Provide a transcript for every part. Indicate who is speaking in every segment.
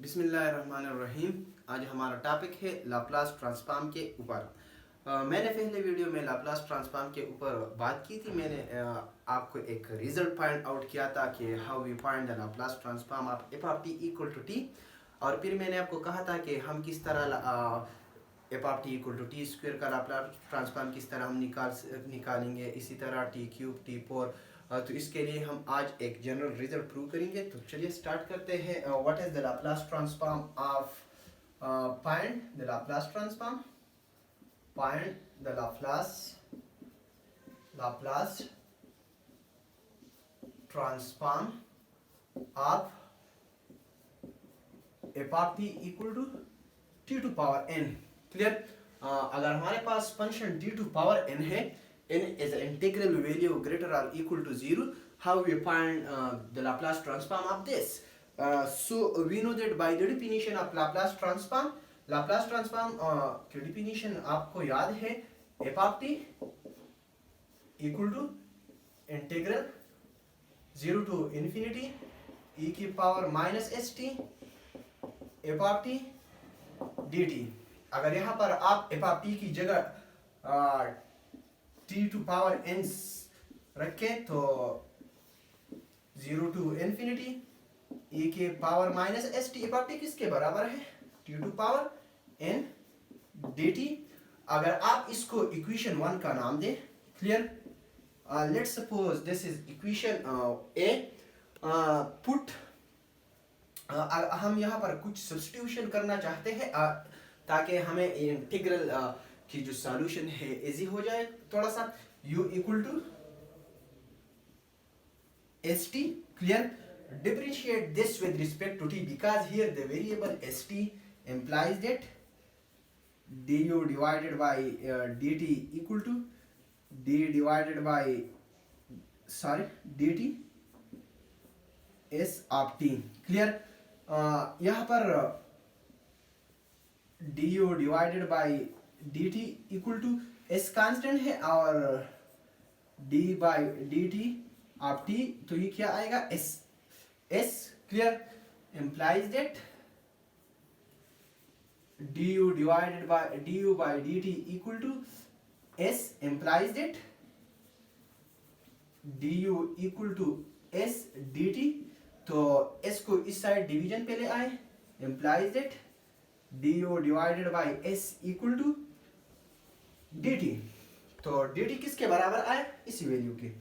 Speaker 1: बिस्मिल्लाहिर्रहमानिर्रहीम। आज हमारा टॉपिक है लाप्लास ट्रांसफॉर्म के ऊपर। मैंने पहले वीडियो में लाप्लास ट्रांसफॉर्म के ऊपर बात की थी। मैंने आपको एक रिजल्ट फाइंड आउट किया था कि how we find the Laplace transform of F of T equal to T. और फिर मैंने आपको कहा था कि हम किस तरह F of T equal to T square का लाप्लास ट्रांसफॉर्म किस तरह हम निकालेंगे। इसी तरह टी क्यूब टी फोर। तो इसके लिए हम आज एक जनरल रिजल्ट प्रूव करेंगे। तो चलिए स्टार्ट करते हैं। What is the Laplace transform of find the Laplace transform find the Laplace transform of F of T equal to t to power n. Clear. अगर हमारे पास function t to power n है, n is an integral value greater or equal to 0, how we find the Laplace transform of this? So we know that by the definition of Laplace transform की definition आपको याद है, f of t equal to integral 0 to infinity e की power minus st f of t dt। अगर यहाँ पर आप f of t की जगह t टू पावर n रखें तो 0 टू इन्फिनिटी e के power minus S T F of T किसके बराबर है? t to power n dt। अगर आप इसको इक्वेशन 1 का नाम दें, clear. Let's suppose this is equation a। Put हम यहाँ पर कुछ सब्स्टिट्यूशन करना चाहते हैं ताकि हमें इंटीग्रल की जो सॉल्यूशन है इजी हो जाए थोड़ा सा। u equal to S T, clear. Differentiate this with respect to t because here the variable st implies that du divided by dt equal to d divided by dt s of t, clear. यहाँ पर du divided by dt equal to s constant है और d by dt of t, तो ये क्या आएगा? s, clear. implies that du by dt equal to s implies that du equal to s dt। तो s को इस side division पे ले आए, implies that du divided by s equal to dt। तो dt किसके बराबर आए? इसी वैल्यू के।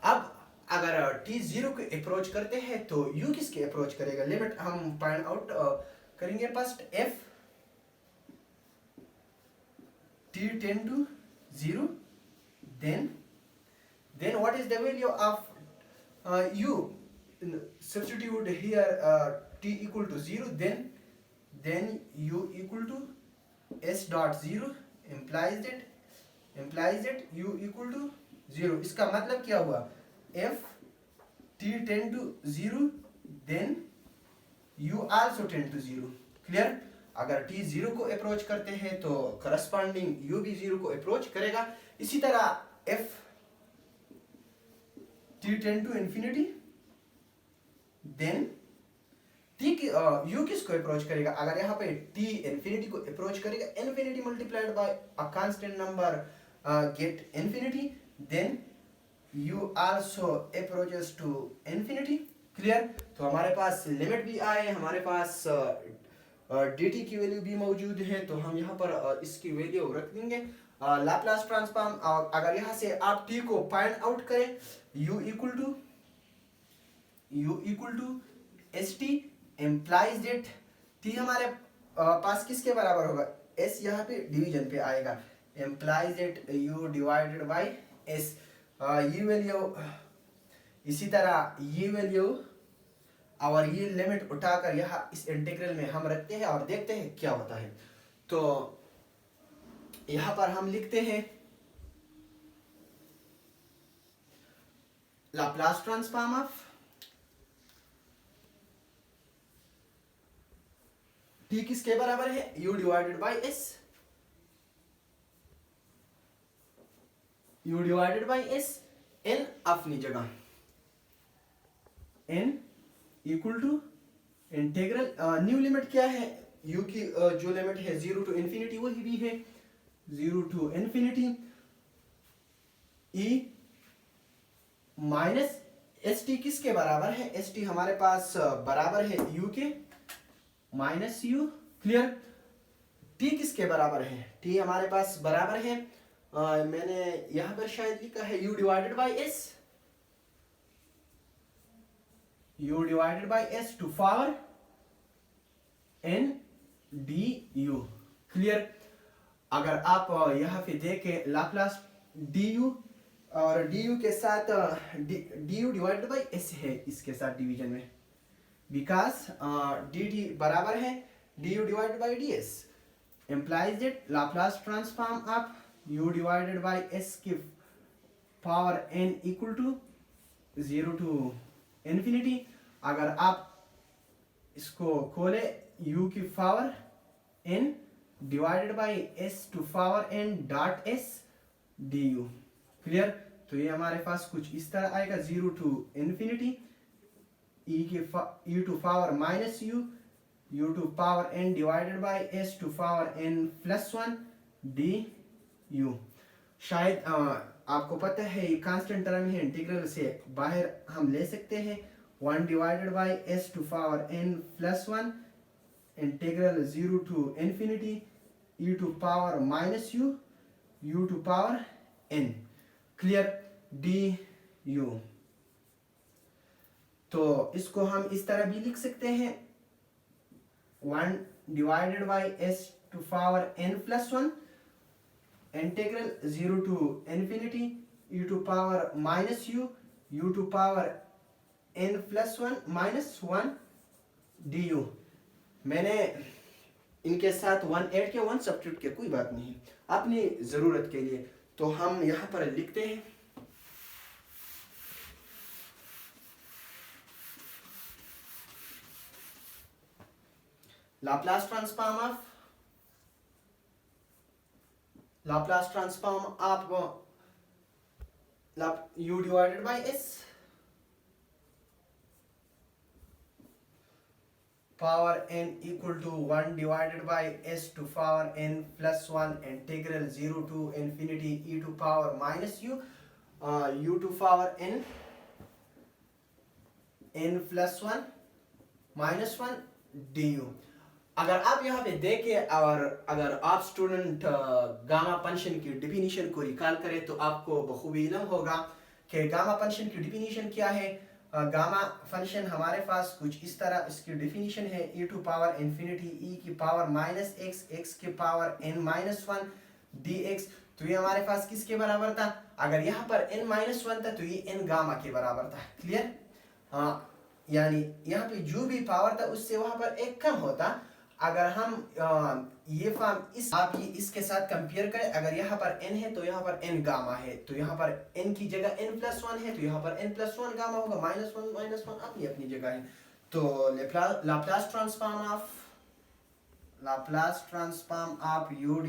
Speaker 1: अब अगर t 0 को अप्रोच करते हैं तो u किसके अप्रोच करेगा? लिमिट हम फाइंड आउट करेंगे। First f t tend to 0, then what is the value of u? Substitute here t equal to 0, then u equal to s dot 0 implies that u equal to 0। इसका मतलब क्या हुआ? f t tend to 0 then u also tend to 0, clear. अगर t 0 को approach करते हैं तो corresponding u भी 0 को अप्रोच करेगा। इसी तरह f t tend to infinity then u किसको अप्रोच करेगा? अगर यहाँ पे t इंफिनिटी को अप्रोच करेगा, infinity multiplied by a constant number get infinity, then u also approaches to infinity, clear. तो हमारे पास लिमिट भी आए, हमारे पास dt की वैल्यू भी मौजूद है, तो हम यहाँ पर इसकी वैल्यू रख देंगे। लाप्लास ट्रांसफॉर्म अगर यहाँ से आप t को फाइंड आउट करें, u equal to S t implies that t हमारे पास किसके बराबर होगा? s यहाँ पे डिवीजन पे आएगा, implies that u divided by s। ये वैल्यू, इसी तरह ये वैल्यू और ये लिमिट उठाकर यहाँ इस इंटीग्रल में हम रखते हैं और देखते हैं क्या होता है। तो यहाँ पर हम लिखते हैं लाप्लास ट्रांसफॉर्म ऑफ t किसके बराबर है? u divided by s, u divided by s। n अपनी जगह, n equal to integral new limit क्या है, u की जो लिमिट है 0 टू इन्फिनिटी वही भी है 0 to infinity e minus S t किसके बराबर है, एस टी हमारे पास बराबर है u के माइनस u। क्लियर। t किसके बराबर है, t हमारे पास बराबर है मैंने यहां पर शायद लिखा है u divided by s, u divided by s to power n du। Clear. अगर आप यहाँ पे देखें लाप्लास du और du के साथ du डिवाइडेड बाई s है इसके साथ डिवीजन में, बिकॉज dt बराबर है du divided by ds, implies that Laplace transform of u divided by s की power n equal to 0 to infinity. अगर आप इसको खोले u की power n divided by s to power n dot s du। Clear. तो ये हमारे पास कुछ इस तरह आएगा 0 to infinity e to power minus u to power n divided by s to power n plus 1 du। शायद आपको पता है ये कांस्टेंट टर्म है, इंटीग्रल से बाहर हम ले सकते हैं 1 divided by s to power n plus 1 integral 0 to infinity e to power minus u to power n। Clear. du। तो इसको हम इस तरह भी लिख सकते हैं 1 divided by s to power n plus 1 integral 0 to infinity e to power minus u to power n plus 1 minus 1 du। मैंने इनके साथ 1 ऐड किया, 1 सब्स्टिट्यूट किया, कोई बात नहीं, अपनी जरूरत के लिए। तो हम यहां पर लिखते हैं Laplace transform of u divided by s power n equal to 1 divided by s to power n plus 1 integral 0 to infinity e to power minus u to power n plus 1 minus 1 du। अगर आप यहाँ पे देखें और अगर आप student gamma function की definition को रिकॉल करें तो आपको बखूबी इल्म होगा कि गामा फंक्शन की डिफिनीशन क्या है। गामा फंक्शन हमारे पास कुछ इस तरह इसकी डिफिनीशन है e to power infinity e की पावर माइनस एक्स एक्स की पावर n माइनस 1 dx। तो ये हमारे पास किसके बराबर था, अगर यहाँ पर n माइनस 1 था तो ये n गामा के बराबर था। क्लियर। यानी यहाँ पे जो भी पावर था उससे वहां पर एक कम होता। अगर हम ये फॉर्म इस आप ये इसके साथ कंपेयर करें, अगर यहाँ पर n है तो यहाँ पर n गामा है, तो यहाँ पर n की जगह n प्लस 1 है तो यहाँ पर n प्लस 1 गामा होगा, माइनस 1 अपनी अपनी जगह है। तो Laplace transform of u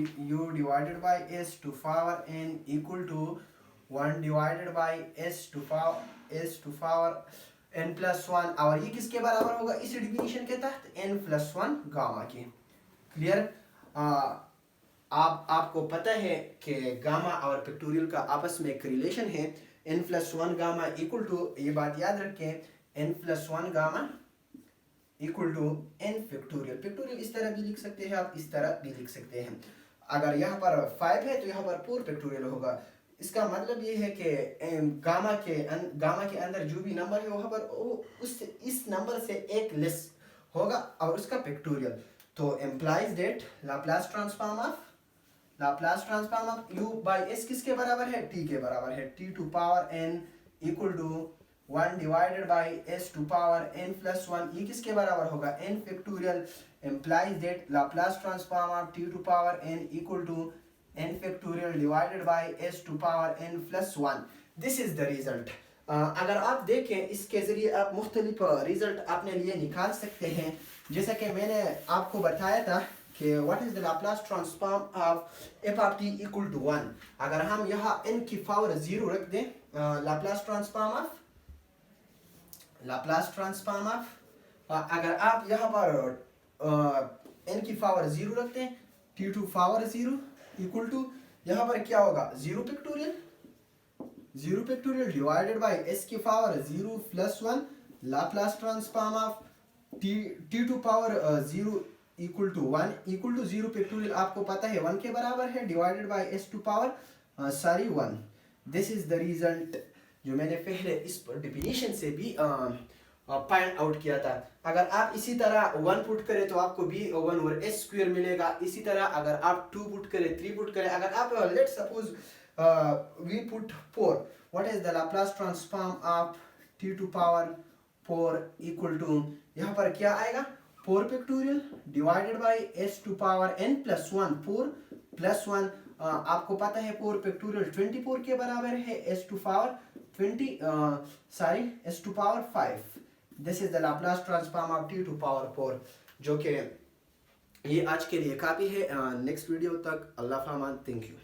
Speaker 1: divided by s to power n equal to 1 divided by s to power n plus 1, और ये किसके बराबर होगा इस डिफिनीशन के तहत n प्लस 1 गामा के। क्लियर। आपको पता है कि गामा और फैक्टोरियल का आपस में एक रिलेशन है, n plus 1 gamma equal to, ये बात याद रखें, n plus 1 gamma equal to n factorial. Factorial इस तरह भी लिख सकते हैं आप, इस तरह भी लिख सकते हैं। अगर यहाँ पर 5 है तो यहाँ पर 4 फैक्टोरियल होगा। इसका मतलब ये है कि गामा के अंदर जो भी नंबर है वहाँ पर उस इस नंबर से एक लेस होगा और उसका फैक्टोरियल। तो implies that Laplace transform of u by s किसके बराबर है, t के बराबर है, t to power n equal to 1 divided by s to power n plus 1, ये किसके बराबर होगा n factorial. Implies that Laplace transform of t to power n equal to n factorial divided by s to power n plus 1। this is the result। अगर आप देखें इसके ज़रिए आप मुख्तलिफ रिजल्ट अपने लिए निकाल सकते हैं। जैसा कि मैंने आपको बताया था कि what is the Laplace transform of f of t equal to 1। अगर हम यहाँ n की पावर 0 रख दें, लाप्लास ट्रांसफॉर्म ऑफ अगर आप यहाँ पर n की पावर 0 रखते हैं, t2 पावर 0 इक्वल टू यहाँ पर क्या होगा 0 फैक्टोरियल डिवाइडेड बाय s की power 0 plus 1 Laplace transform of t2 power 0 equal to 0 factorial आपको पता है 1 के बराबर है divided by s to power 1. This is the result जो मैंने पहले इस डेफिनेशन से भी फाइंड आउट किया था. अगर आप इसी तरह 1 पुट करें तो आपको b 1 ओवर s स्क्वायर मिलेगा. इसी तरह अगर आप 2 पुट करें, 3 पुट करें, अगर आप let's suppose we put 4, what is the Laplace transform of t to power 4 equal to यहाँ पर क्या आएगा 4 factorial divided by s to power n plus 1. 4 plus 1 आपको पता है 4 फैक्टोरियल 24 के बराबर है, s to power s to power 5. This is the Laplace transform of t to power 4, जो कि ये आज के लिए काफ़ी है. नेक्स्ट वीडियो तक अल्लाह फरमान. Thank you.